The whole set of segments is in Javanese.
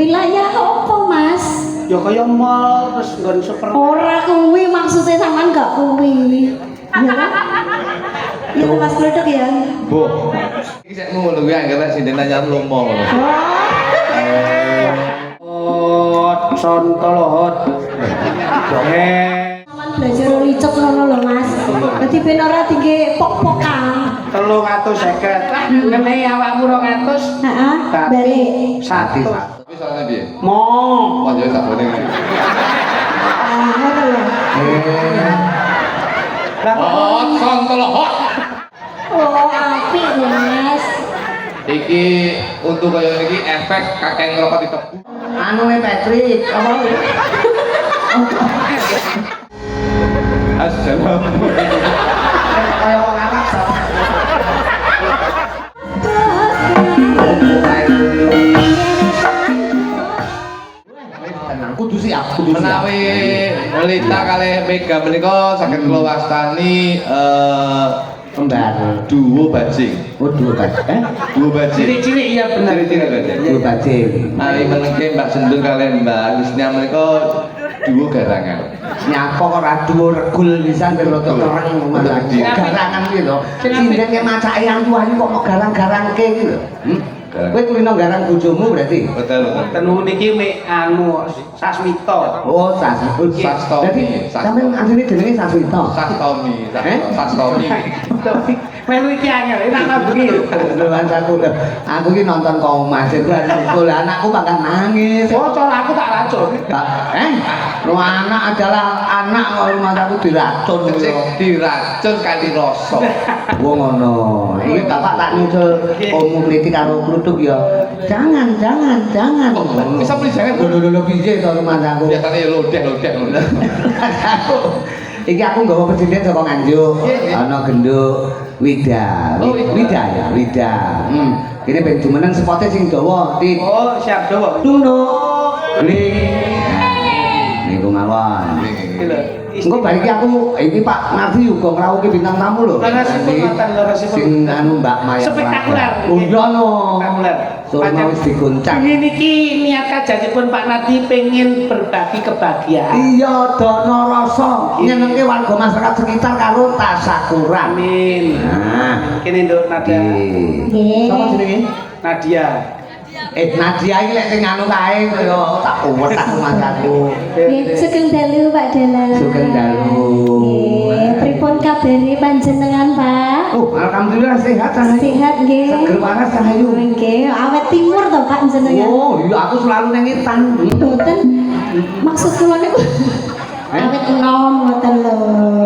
Wilayah apa, Mas? Ya kaya mall terus nggon super. Ora kuwi maksudnya sampean gak kuwi. Ya kan? Ya kan, Mas Klethuk ya. Bu. Iki sik ngono kuwi anggere sinden nanya lomo ngono. Sontolot. Sampean belajar licek ngono lho, Mas. Dadi ben ora dingge pok-pokan. 350. Ngene awakmu 200. Heeh. Balik. 100. Tapi soalnya piye? Mo. Wah, tak boleh. Ah, ngono lho. Hot, kontol hot. Oh, apik, Mas. Iki untuk kaya iki efek kakek ngerokok di tebu. Anu Patrick, apa? Assalamualaikum. Kaya wong Arab sa. Kudu siap, kudu siap. Menawi Lita kalih Mega menika saged kula wastani Kembar. duo bajing. Oh, dua bajing. Duo bajing. Ciri-ciri iya benar. Ciri-ciri bajing. Dua bajing. Ari menengke Mbak Sendul kalih Mbak Wisnya menika duo garangan. Nyapa kok ora duwe regul pisan ben rada terang malah. Garangan iki lho. Sinden ke macake yang tuayu kok mau garang-garangke iki lho. Kowe kulino garang bojomu berarti. Betul. Tenu niki mek anu Sasmito. Oh, Sasmito. Sastomi. Jadi sampean asline jenenge Sasmito. Sastomi. Eh? Sastomi. Melu iki angel, enak ta bengi. Luan aku ki nonton Komas itu anakku bakal nangis. Bocor aku tak racun. Lu anak adalah anak kalau mataku diracun Sing diracun kali rasa. Wong ngono. Iki bapak tak nyusul omong mliti karo kluthuk ya. Jangan. Bisa beli jangan. Lho piye to mataku. Biasanya ya lodeh. Iki aku nggawa pecinden saka Nganjuk. Ana genduk Wida. Wida ya, Wida. Kene ben jumeneng spote sing dawa, Tit. Oh, siap dawa. Tuno. Niku mawon. Iki lho. Engko bari iki aku iki Pak Nardi uga ngrawuhi bintang tamu lho. Sing anu Mbak Maya. Spektakuler. Oh iya no. Spektakuler. So mau wis digoncang. Ini niki niat kajanipun Pak Nardi pengen berbagi kebahagiaan. Iya, dono rasa nyenengke warga masyarakat sekitar karo tasakuran. Amin. Nah, Kene nduk Nadia. Nggih. Sapa jenenge? Nadia. Nadia iki lek sing anu kae kaya tak uwet aku mataku. Nggih, sugeng dalu Pak Dalang. Sugeng dalu. Nggih, pripun kabare panjenengan, Pak? Oh, alhamdulillah sehat Cahayu. Sehat nggih. Seger waras Cahayu. Nggih, awet timur to Pak jenengan. Oh, iya aku selalu nang ngitan. Mboten. Maksud kula niku awet enom ngoten lho.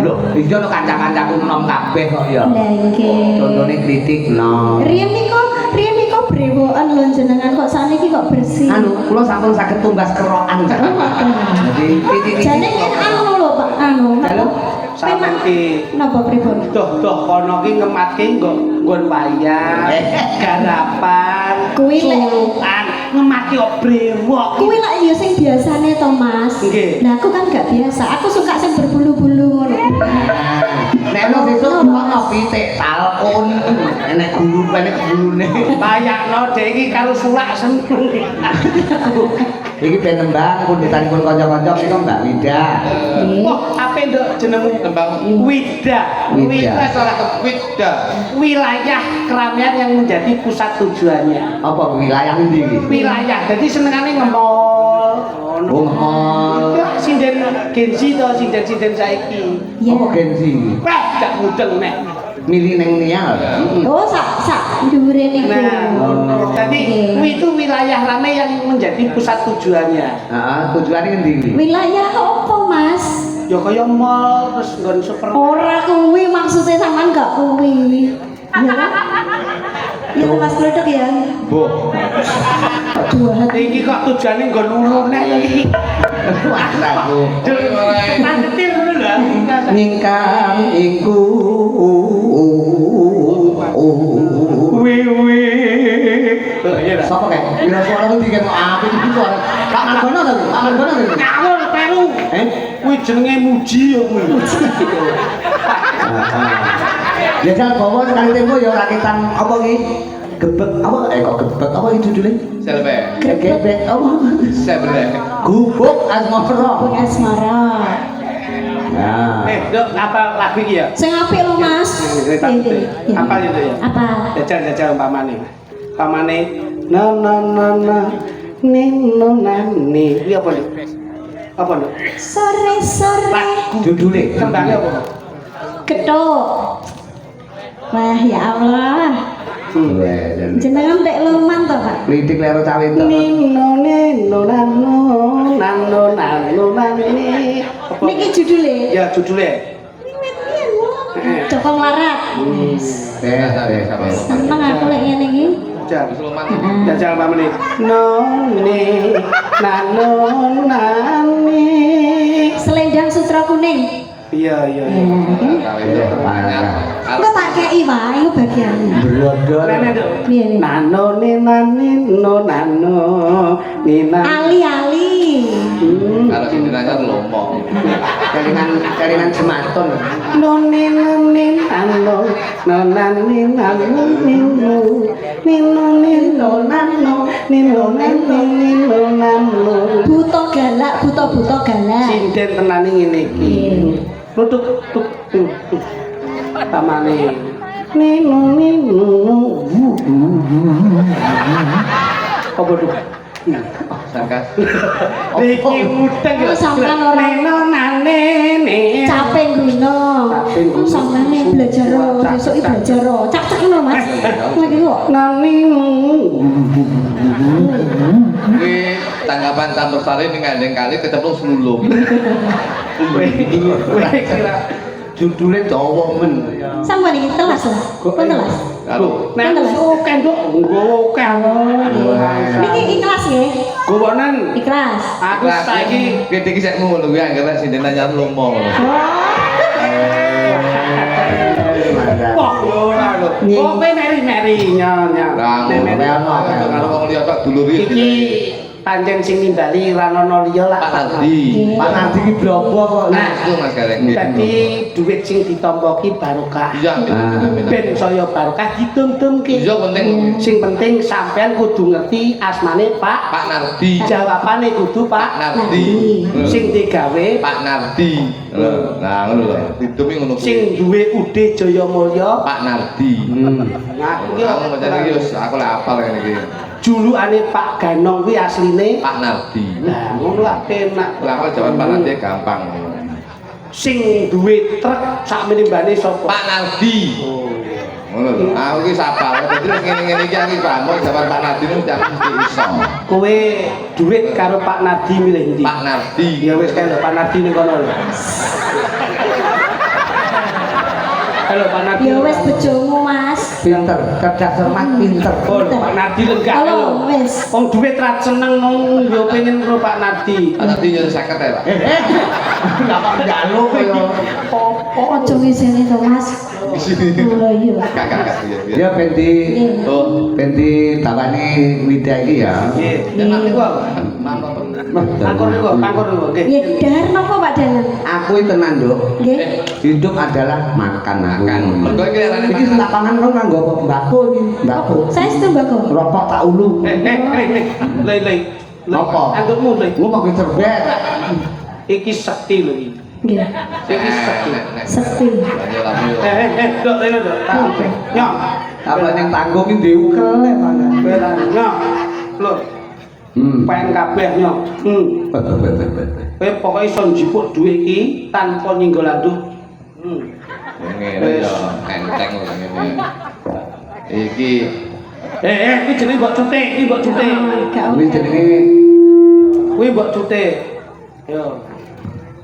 Lho, iya no kanca-kancaku enom kabeh kok ya. Lah nggih. Contone kritik enom. Riyen niku brewokan lho jenengan kok saniki kok bersih. Anu, kula sampun saged tumbas kerokan. Jadi titik-titik. Jane yen anu lho Pak, anu. Halo. Sampeyan ki napa pripun? doh kono ki ngematke nggon wayang, garapan, Kuwi lek sulukan, ngematke kok brewok. kuwi lek ya sing biasane to, Mas. Nggih. Nah, aku kan gak biasa. Aku suka sing berbulu-bulu ngono. Nek ono sesuk ono pitik talkun, enek gulune. Bayangno dhek iki karo sulak seneng. Iki ben nembang punditanipun kanca-kanca niku Mbak Wida. Kok ape nduk jenengmu Tembang Wida. Wida. salah ke Wida. Wilayah keramaian yang menjadi pusat tujuannya. Apa wilayah endi iki? Wilayah. Jadi senengane ngemol. Oh, ngemol. Sinden Genzi to, sinden saiki. Ya. Apa gensi? Wah, gak mudeng nek. Milih neng nial. Oh, sak dhuwure niku. Nah, jadi Nggih. itu wilayah ramai yang menjadi pusat tujuannya. Heeh, tujuane endi? Wilayah apa, Mas? Ya kaya mall terus nggon super. Ora kuwi maksudnya sampean gak kuwi. Ya kan? Ya kan, Mas Klethuk ya. Bu. Dua hati. Iki kok tujuane nggon ulune ya iki. Aku Tangetir dulu lho. nyingkang iku Wiwi. Iya lah. sapa kae? Kira suara ku dikene apik iki suara. Kak Margono to? Kak Margono to? Ngawur peru. Kuwi jenenge muji ya kuwi. Ya jal bawa sekali tempo ya rakitan apa ki? Gebek apa? Kok gebek apa itu judulnya? Selbe. Gebek apa? Sebre. Gubuk asmara. Bung Asmara. Nah. Dok, apa lagu iki ya? Sing apik lho Mas. Cerita. Iya. Apa itu ya? Apa? Jajal umpamane. Umpamane na nino nani. Iki apa nih? Apa nih? Sore-sore Lagu Judulnya. tembangnya apa? ketok. Wah, ya Allah. Jenengan dek luman to, Pak. Lidik lero cawe itu. Nino nano nani. Niki judulnya Ya judulnya. Joko Melarat. Seneng aku lek ngene iki. Jajal umpamane nano nani. Selendang sutra kuning. Iya. Kok tak kei wae iku bagian. Brodol. Nenek Dok. Piye? Nano nina. Ali. Kalau sini nanya lombok. Jaringan sematon. Noni nano nonani nano. Buta galak. Sinden tenane ngene iki. Tutuk tamane. Nino. Apa tuh? Sarkas. Iki mudeng ya. Sampeyan ora nane. capek gunung. Sampeyan belajar besok belajar. Cak ngono Mas. Lagi kok. Nani. Ini tanggapan campur sari ini ngandeng kali kecemplung selulung. Judulnya Jawa men. Sampeyan iki telas lah. Kok telas? Lalu, Nek oke nduk nggowo oke. Niki ikhlas nggih. Gowonan Ikhlas. aku saiki gede kisah ngono kuwi anggere sini nanya lombok. kok ora lho. Kok meri-meri nyonya. Karo wong liya kok duluri. Iki pancen sing nimbali ranono liya lah. Pak Nardi. Pak Nardi ki blopo kok. Nah, Itu Mas Gareng. dadi duit sing ditampa ki barokah. Iya, Ben saya barokah ditum-tumke. iya penting Sing penting sampean kudu ngerti asmane Pak. Pak Nardi. Jawabane kudu Pak Pak. Nardi. Sing digawe Pak Nardi. Nah, ngono lho. Ditumi ngono kuwi. sing duwe Ude Jaya Mulya. Pak Nardi. Ngaku ki Aku macam iki wis aku lek apal ngene iki. julukane Pak Ganong kuwi asline. Pak Nardi. Nah, ngono lah penak. Lah kok jawaban Pak Nardi gampang. Sing duwe truk sak menimbane sapa? Pak Nardi. Ngono lho. Aku ki sapal. Dadi ngene-ngene iki aku paham jawaban Pak Nardi mesti aku mesti iso. Kowe duit karo Pak Nardi milih ndi? Pak Nardi. Ya wis kae lho Pak Nardi ning kono lho. Halo Pak Nardi. Ya wis bojomu Mas. Pinter, cerdas cermat pinter. Oh, Pak Nardi lenggah lho. Halo, wis. Wong duit ra seneng nang yo pengen karo Pak Nardi. Pak Nardi yo 50 ya, Pak. Dapat jaluk kaya. Ojo ngiseni to Mas. Lho iya. Kakak ya. Ya Benti, Oh, Benti tawani Wida iki ya. Nggih, tenan niku apa? Pangkur niku, nggih. Ya dahar napa Pak Dalan? Aku iki tenan, Nduk. Nggih. Hidup adalah makan. Mergo iki arane Iki tak pangan kok nganggo apa? Mbako iki, mbako. Saya setu mbako. Rokok tak ulu. Le. Apa? Anggurmu le. Gua pakai cerbet. Iki sekti lho iki. Nggih. Iki sekti. Sekti. Ayo lamu yo. Dok, leno dok. Nyong. Apa ning tanggung iki diukel pangan. Belan, nyong. Lho, pengen kabeh nyong. Kowe pokoke iso njipuk dhuwit iki tanpa nyinggol landuh. Ngene yo enteng lho ngene. Iki Iki jenenge mbok cutik, iki mbok cutik. Kuwi jenenge Kuwi mbok cutik. Yo.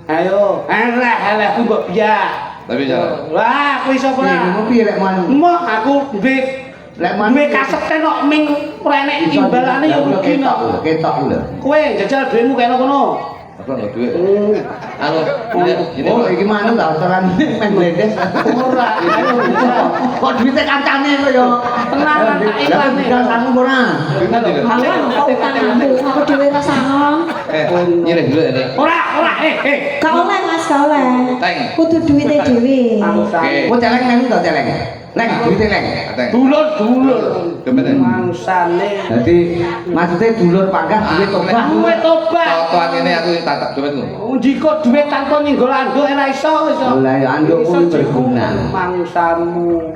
Ayo, alah kuwi mbok biak. tapi jalan. Wah, kuwi sapa piye ora? ngono piye lek man. Mbok aku duit Lek man duwe kasete kok ming renek imbalane yo rugi no. Ketok lho. Kowe jajal duitmu kene kono. Apa enggak duit? Halo, ini Oh, iki manut ta aturan men bledes. Ora, ayo jajal. Kok duwite kancane kok yo. Tenanan tak iklan nih. Lah sangu ora. Halo, kok utang aku dhewe ra sangon. nyilih dulu ini. Ora, Gak oleh Mas, gak oleh. Teng. Kudu duwite dhewe. Oke. Kok celeng men to celeng. Leng, duwite leng. Dulur. Demen. Mangsane. Dadi maksudnya dulur panggah duwe tobat. Duwe tobat. Totoan ini aku tak dompetku. Jika duit tanpa nyenggol anduk ora iso. Lah ya andukmu berguna. Mangsamu.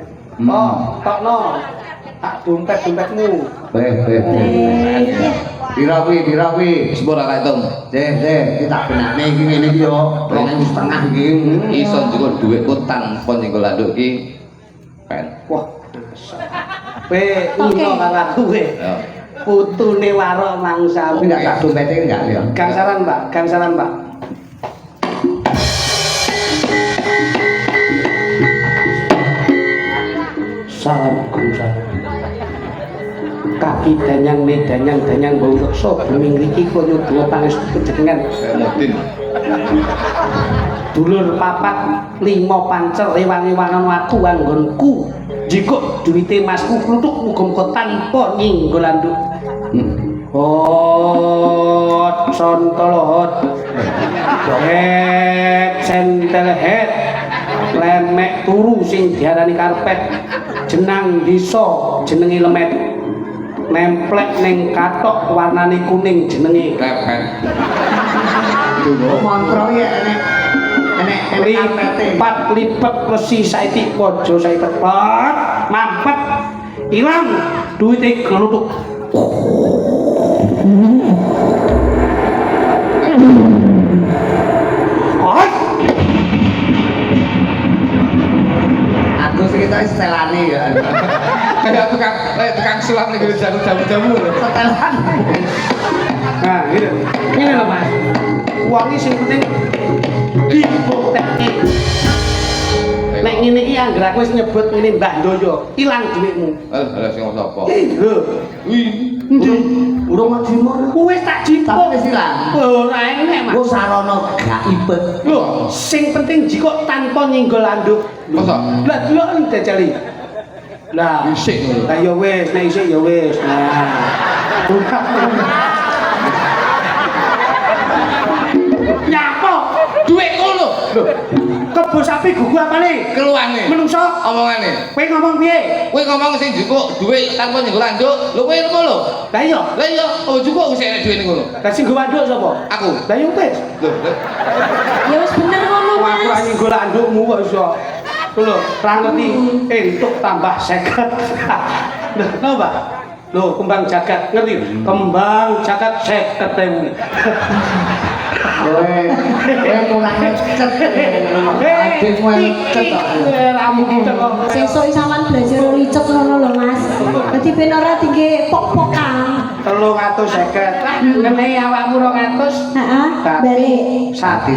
Tokno. Tak dompetmu. Dirawi. Sepura tak hitung. Kita benakne iki ngene iki yo. 2.500 iki. Iso njukuk dhuwitku tanpa nyenggol anduk iki. Pen. Wah. Kowe uno karo aku kowe. Putune warok mangsamu. Enggak tak dompete enggak ya. Gang saran, Mbak. Salam. Kaki danyang bau reksa bumi ngriki kok nyuduh pangestu kejenengan. Mudin. Dulur papat 5 pancer ewan-ewanan aku anggonku. Jika duwite masku kluthuk muga-muga tanpa nyenggol anduk. Sontolot. Sentel het. Lemek turu sing diarani karpet. Jenang desa jenenge lemet. Nemplek ning kathok warnane kuning jenenge Lepet. Mantra ya enek lipat wesi saiki pojo saipet mampet ilang duwite kluthuk. Aku sing kita setelane ya. Kayak tukang sulap nih jamu-jamu. Setelan. Nah, ini lho Mas. Uang ini sing penting dibuktekne. Nek ngene iki anggere aku wis nyebut ngene Mbah Ndoyo, ilang dhuwitmu. Alah sing sapa? Lho, Endi? Urung dijimur. wis tak jipuk. Tapi wis ilang. Ora enek, Mas. Ku sarana gaibet. Lho, sing penting jika tanpa nyenggol anduk. Masa? Lah delok dijali. Lah, Isik ngono. Lah ya wis, nek isik ya wis. Nah. Buka. Nyapa? Duitku lho. Lho, kebo sapi gugu apane? Keluane. Menungso Omongane. kowe ngomong piye? Kowe ngomong sing njukuk duit tanpa nyenggol anduk. Lho kowe ilmu lho. Lah iya, Lah iya, oh njukuk wis enek duit ning ngono. lah sing nggo anduk sapa? Aku. Lah yo wis. Lho. Ya wis bener ngono, Aku Mas. anjing golek andukmu kok iso. Lho, ra ngerti entuk tambah 50. Lho, napa? Lho, kembang jagat, ngerti? Kembang jagat 50.000. Kowe kurang lecet. Adikmu lecet kok. Ramu kita kok. Sesuk sampean belajar licet ngono lho, Mas. Dadi ben ora tinggi pok-pokan. 350. Ngene awakmu 200. Heeh, balik. 100.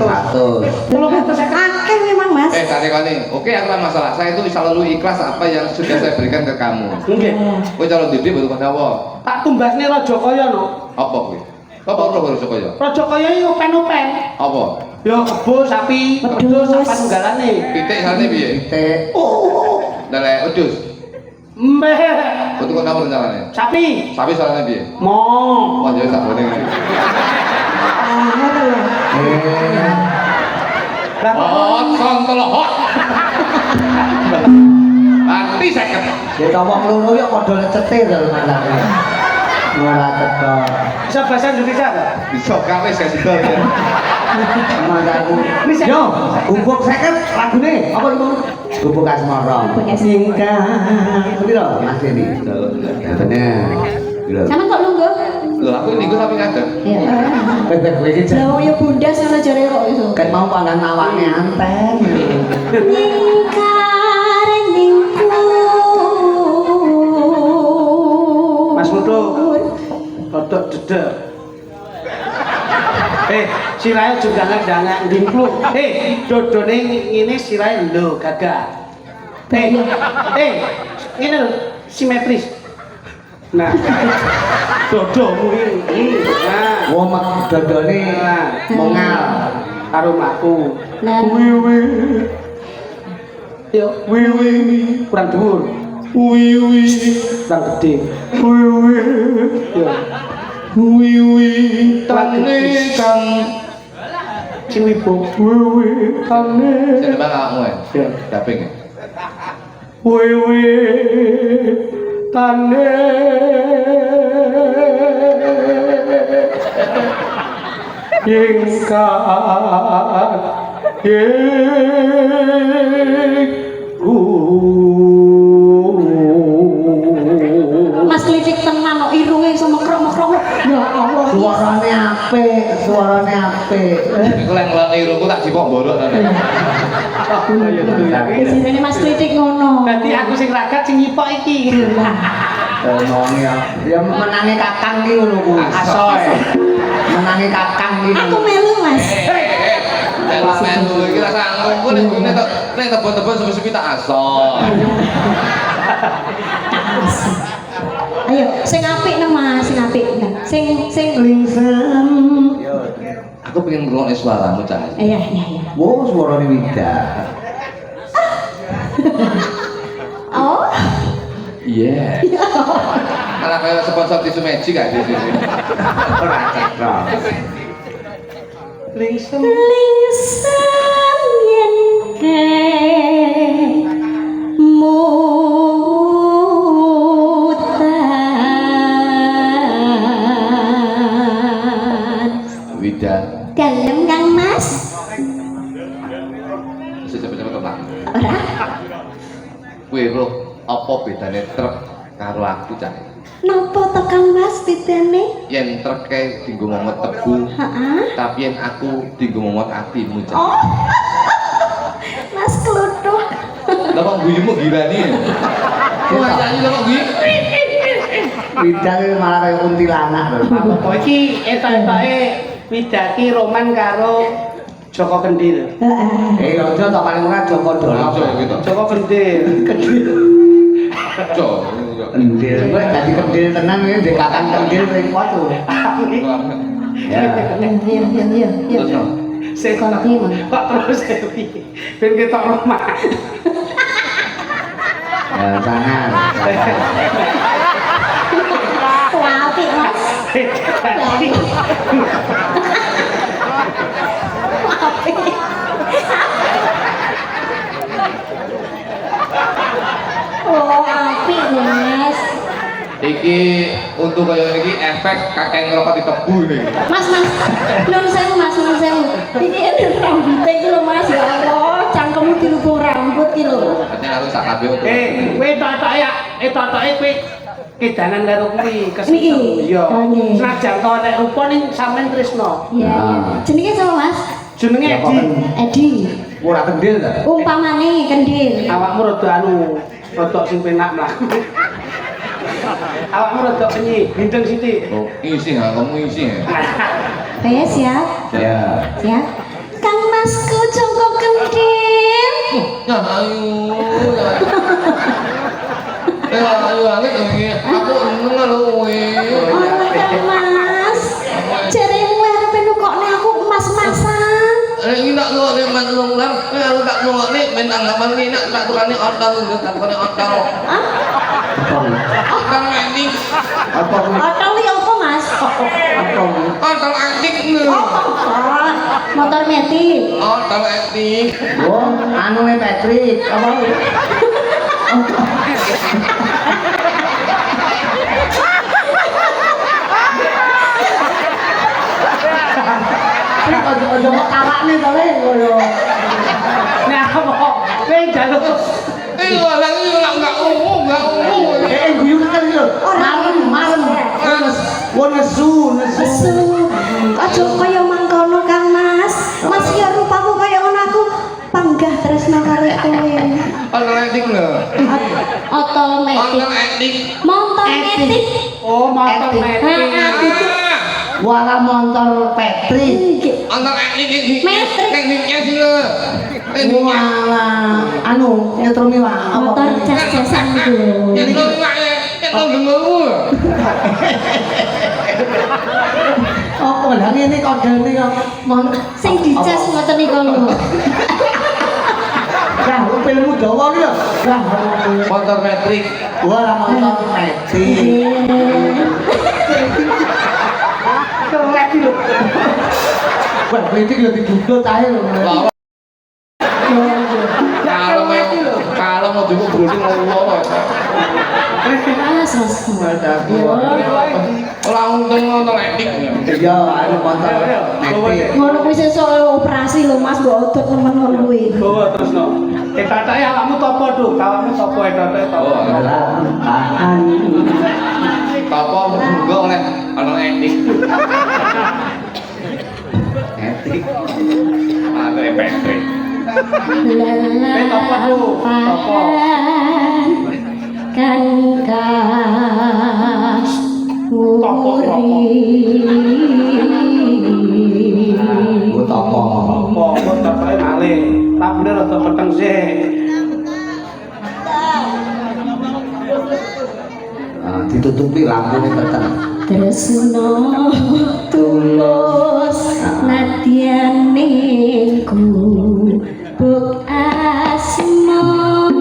350. Akeh memang, Mas. Tak tekoni. Oke, aku ora masalah. Saya itu selalu ikhlas apa yang sudah saya berikan ke kamu. Nggih. Kowe calon didik betul apa? Tak tumbasne Raja Kaya no. Apa kowe? Apa ora suka ya? Raja Kaya iki open-open. Apa? Ya kebo sapi, wedhus apa tunggalane. Titik sane piye? Titik. Oh. Dalek wedhus. Mbeh. Untuk kenapa rencananya? Sapi. Sapi soalnya piye? Mo. Wah, jadi tak boleh ngene. Ah, ngono lho. Lah Hot, kontol hot. Nanti saya Ya wong loro ya padha lecete lho manane. Ora teko. bisa bahasa Indonesia enggak? bisa kawe saya sudah ya. Mandaku. Yo, gubuk 50 lagune. Apa iku? Gubuk Asmara. Singkat. Ngerti lho, Mas Dendi. Bener. Lho. Sampeyan kok lungguh? Loh, aku minggu tapi ngadeg. Ya. Kowe iki Lah wong ya bundas ana jare kok iso. kan mau panggang awakne anten. Ningkareng ningku. Mas Mudo. Rodok dedek. Sirahe juga nggak ndimpluk. Dodone ngene sirahe lho gagah. Ngene lho simetris. Nah. Dodomu ini. Nah. Wong dodone mongal Karo makku. Lah. Yo, kurang dhuwur. Kurang gede. Yo. Tane kang sing wibo. Tane. Saya nembak awakmu ya. Yo. Daping ya. wiwitane Mas Klitik tenan kok irunge iso mekrok-mekrok. Ya Allah. Suarane apik. Iku lek ngelak irungku tak jipok borok ta. Jenenge Mas Klitik ngono. Dadi aku sing ragat sing nyipok iki. Ngomong ya menangi kakang iki ngono ku. Asoy. Menangi kakang iki. Aku melu Mas. Nek melu iki rasa angkungku nek tebon-tebon suwi-suwi tak asok. Ayo, sing apik nang Mas, sing apik. Nah, sing Lingsem. Aku pengen ngrungokne suaramu, Cah. iya. Wo suarane Wida. Oh. Iya. Karena kayak sponsor tisu magic gak di sini. Ora cakep. Lingsem yen mutan Wida. dalem Kang Mas Cepet-cepet tenang. ora Kowe roh apa bedane truk karo aku, Cah? napa to Kang Mas bedane Yen truk dienggo momot tebu, heeh tapi yen aku dienggo momot atimu, Cah. oh Mas Kluthuk Lah kok guyumu gilani ya? Kok nyanyi lah kok guyu? Wida iki malah kaya kuntilanak lho. apa iki etak-etake widaki roman karo Joko Kendil. heeh Aja tak paling ora Joko Dolok. Cok gitu. Joko Kendil. Cok. Kendil, kowe dadi kendil tenan iki ndek kakang kendil repot lho. Ya. iya Terus no? Sing Konti, Mas. kok terus piye? Ben ketok rumah. Ya sangar. wah apik Mas apik oh apik Mas Iki untuk kayak ini efek kakek ngerokok di tebu nih. Mas nun sewu Mas nun sewu iki rambutnya iki lho Mas ya Allah cangkemmu dilubung rambut iki lho Katanya harus sak kabeh untuk. Kowe totok ya, totoke kowe kedanan karo kuwi kesel. Niki? Iya. Oh, nggih. Senajan to nek rupa ning sampean tresno. iya jenenge sapa Mas Jenenge Edi. Edi Ora kendil ta? umpamane kendil Awakmu rada rada sing penak lah. Awakmu rada penyi, gendeng sithik. Oh, isi ha, kamu isi ya. Oke, siap. Ya. Siap. Kang Masku Joko Kendil. Ya ayo. Ayo angit iki. Aku eneng lho kowe. Oh, Kang Mas. Jaremu arepe nukokne aku emas-emasan. Ini tak nunggu nih mas nunggulang. Kalau tak nunggu nih main anggapan nih nak tak tukar nih otang nih tak tukar nih otang. Hah? Otang ini. Apa kuwi? Otol iki apa, Mas? Apa kuwi? Otang antik nih. Oh, motor metik. Otang antik. Oh, anune Patrick. Apa kuwi? Ojo kok tarakne to le ngono. Nah, apa? Kowe njaluk Ini orang ini nggak umum. Guyu kan lho. Marem. Wong nesu. Nesu. Aja kaya mangkono, Kang Mas. Mas ya rupamu kaya ngono aku panggah tresno karo kowe. Otang antik nih. Otol metik. Otang antik. Motor metik. oh motor metik. Wala motor Patrick. Otang antik ini. Metrik. Tekniknya sih loh. Wala anu nyetrumi wae. Motor cas-casan iku. Itu maknya itu dengermu. Oh, lah ngene kodene kok Sing dicas ngoten niku lho. Lah, filmmu dawa ki lho. Lah, Motor metrik. wala motor Patrick. Kelek lho. Wah, kritik lho didudut ae lho. Kalau mau dikumpulin ngono. Mas. Ora untung ngono etik. Iya, anu motor. Netik. Ngono kuwi sesuk operasi lho Mas, mbok odot nemen ngono kuwi. Bawa terus no. Tatake awakmu topo tuh, awakmu topo tatake topo. Tahan. Apa munggah oleh ana etik. Netik. Ada Patrick. Topo tuh, topo. Kan kas Topo. Ku topo. Topo, tatake malih. Labune rada peteng sih. Ditutupi lampu tetep. tresno tulus nadyaningku buk asmara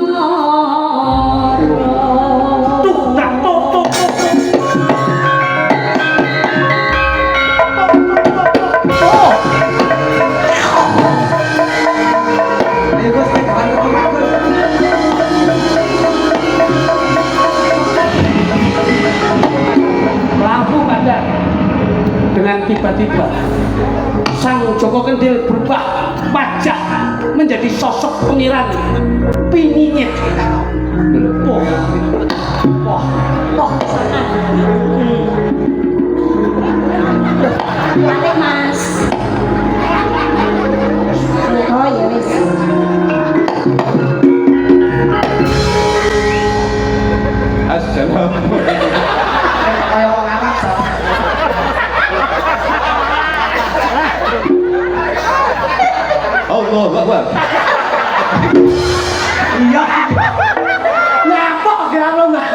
dengan tiba-tiba sang Joko Kendil berubah wajah menjadi sosok pengiran pininyit. Poh sana. Balik Mas. Oh ya wis. Assalamualaikum. Kayak wong Arab to. Allahu Akbar. iya. Ngapa kira lo nggak?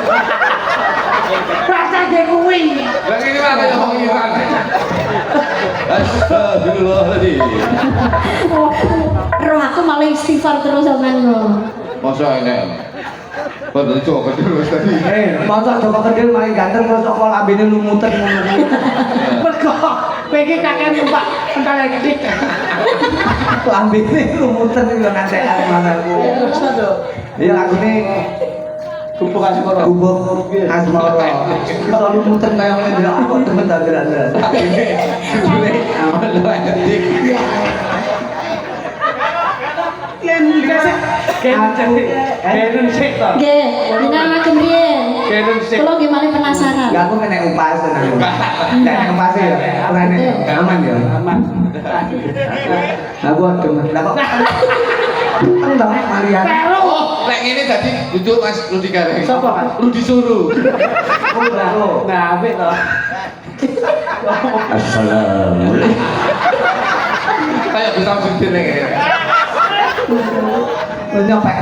Rasa kayak kuwi. Lah ini mah kaya wong Iran. Astagfirullahaladzim. Roh aku malah istighfar terus sampean lho. Masa ini padahal Joko terus tadi. Masa Joko Kendil main ganteng terus kok lambene lumutan ngono kuwi. Mergo kowe iki kakek numpak entar iki. Lambene lumutan iki ngantekan mataku. Terus to. Iya lagune Gubuk asmara. gubuk asmara. Iso lumutan kaya ngene ndelok aku demen ta gerak-gerak. Judulnya awal lo edik. Kenun sik to. Nggih, dina kemriyen. Kenun sik. Kula nggih malih penasaran. Enggak aku kena upas tenan. Nek upas ya, ora nek aman ya. Aman. Aku demen. Lah kok entah malian. Oh, lek ngene dadi duduk Mas Rudi Gareng. Sapa, Mas? Rudi Suruh. Nah, apik to. Assalamualaikum. Kayak bisa sudin ngene. Nyopek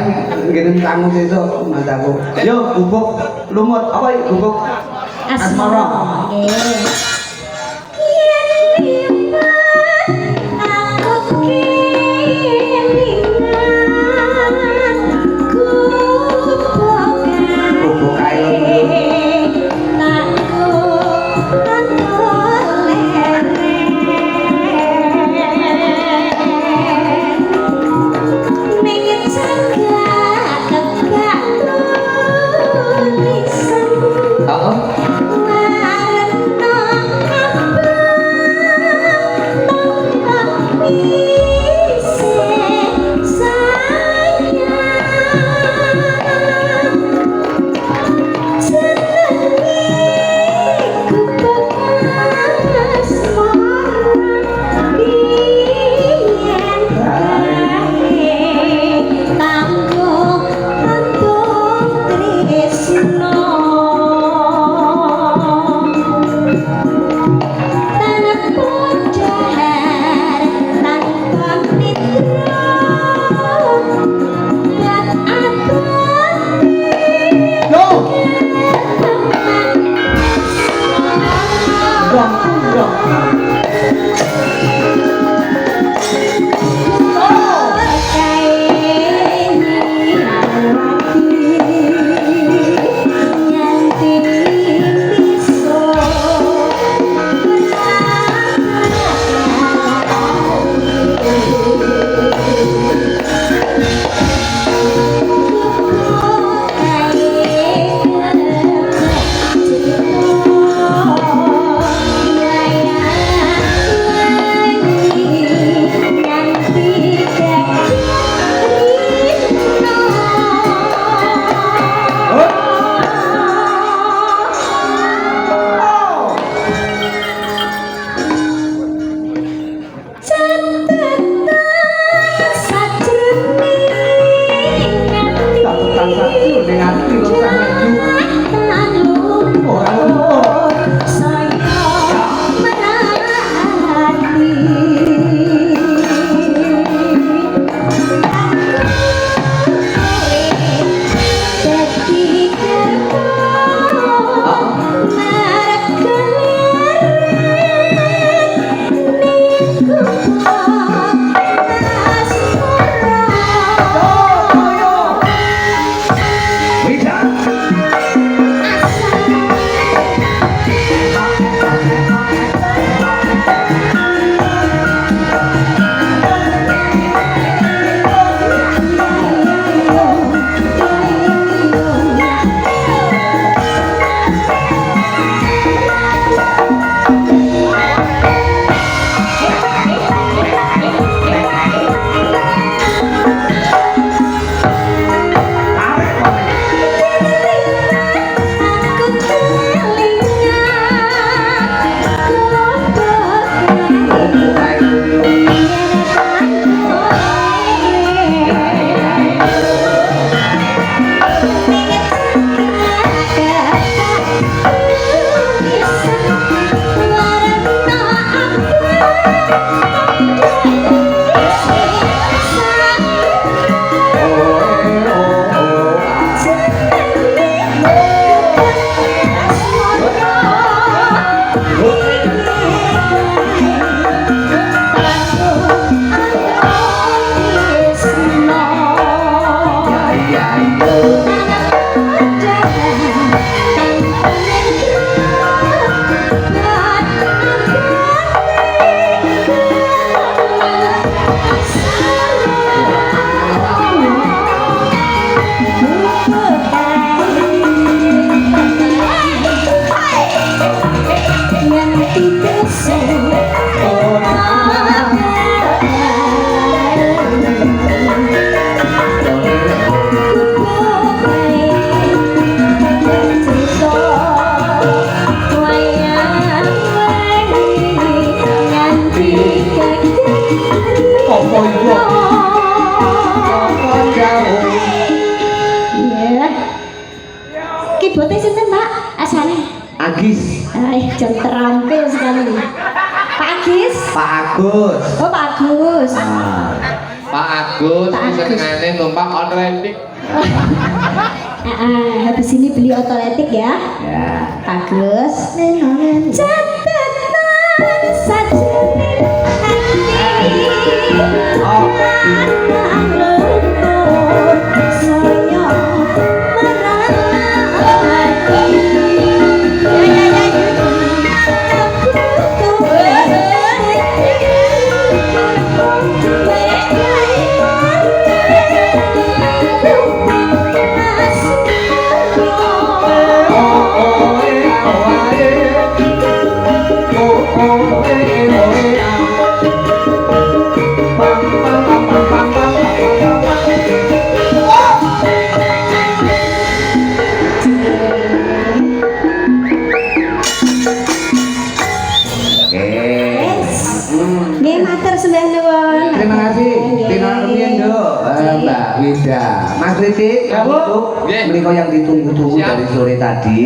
ngene tangu sesuk mataku. Yo gubuk lumut apa iki gubuk asmara. Nggih. Gubuk kailun. Warna Agis. Jangan terampil sekali. Pak Agis. Pak Agus. Oh Pak Agus. Ah. Pak Agus Pak ini Agus. senengane numpak onredik. Habis ini beli otomatik ya. Ya. Bagus. Catatan saja hati. Oh. Anak lembut saya merahati. Nggih matur sembah nuwun. Terima kasih. Terima kasih, Dok. Mbak Wida. Mas Riti, Ya, Bu. untuk Nggih. menika yang ditunggu-tunggu Siap. dari sore tadi.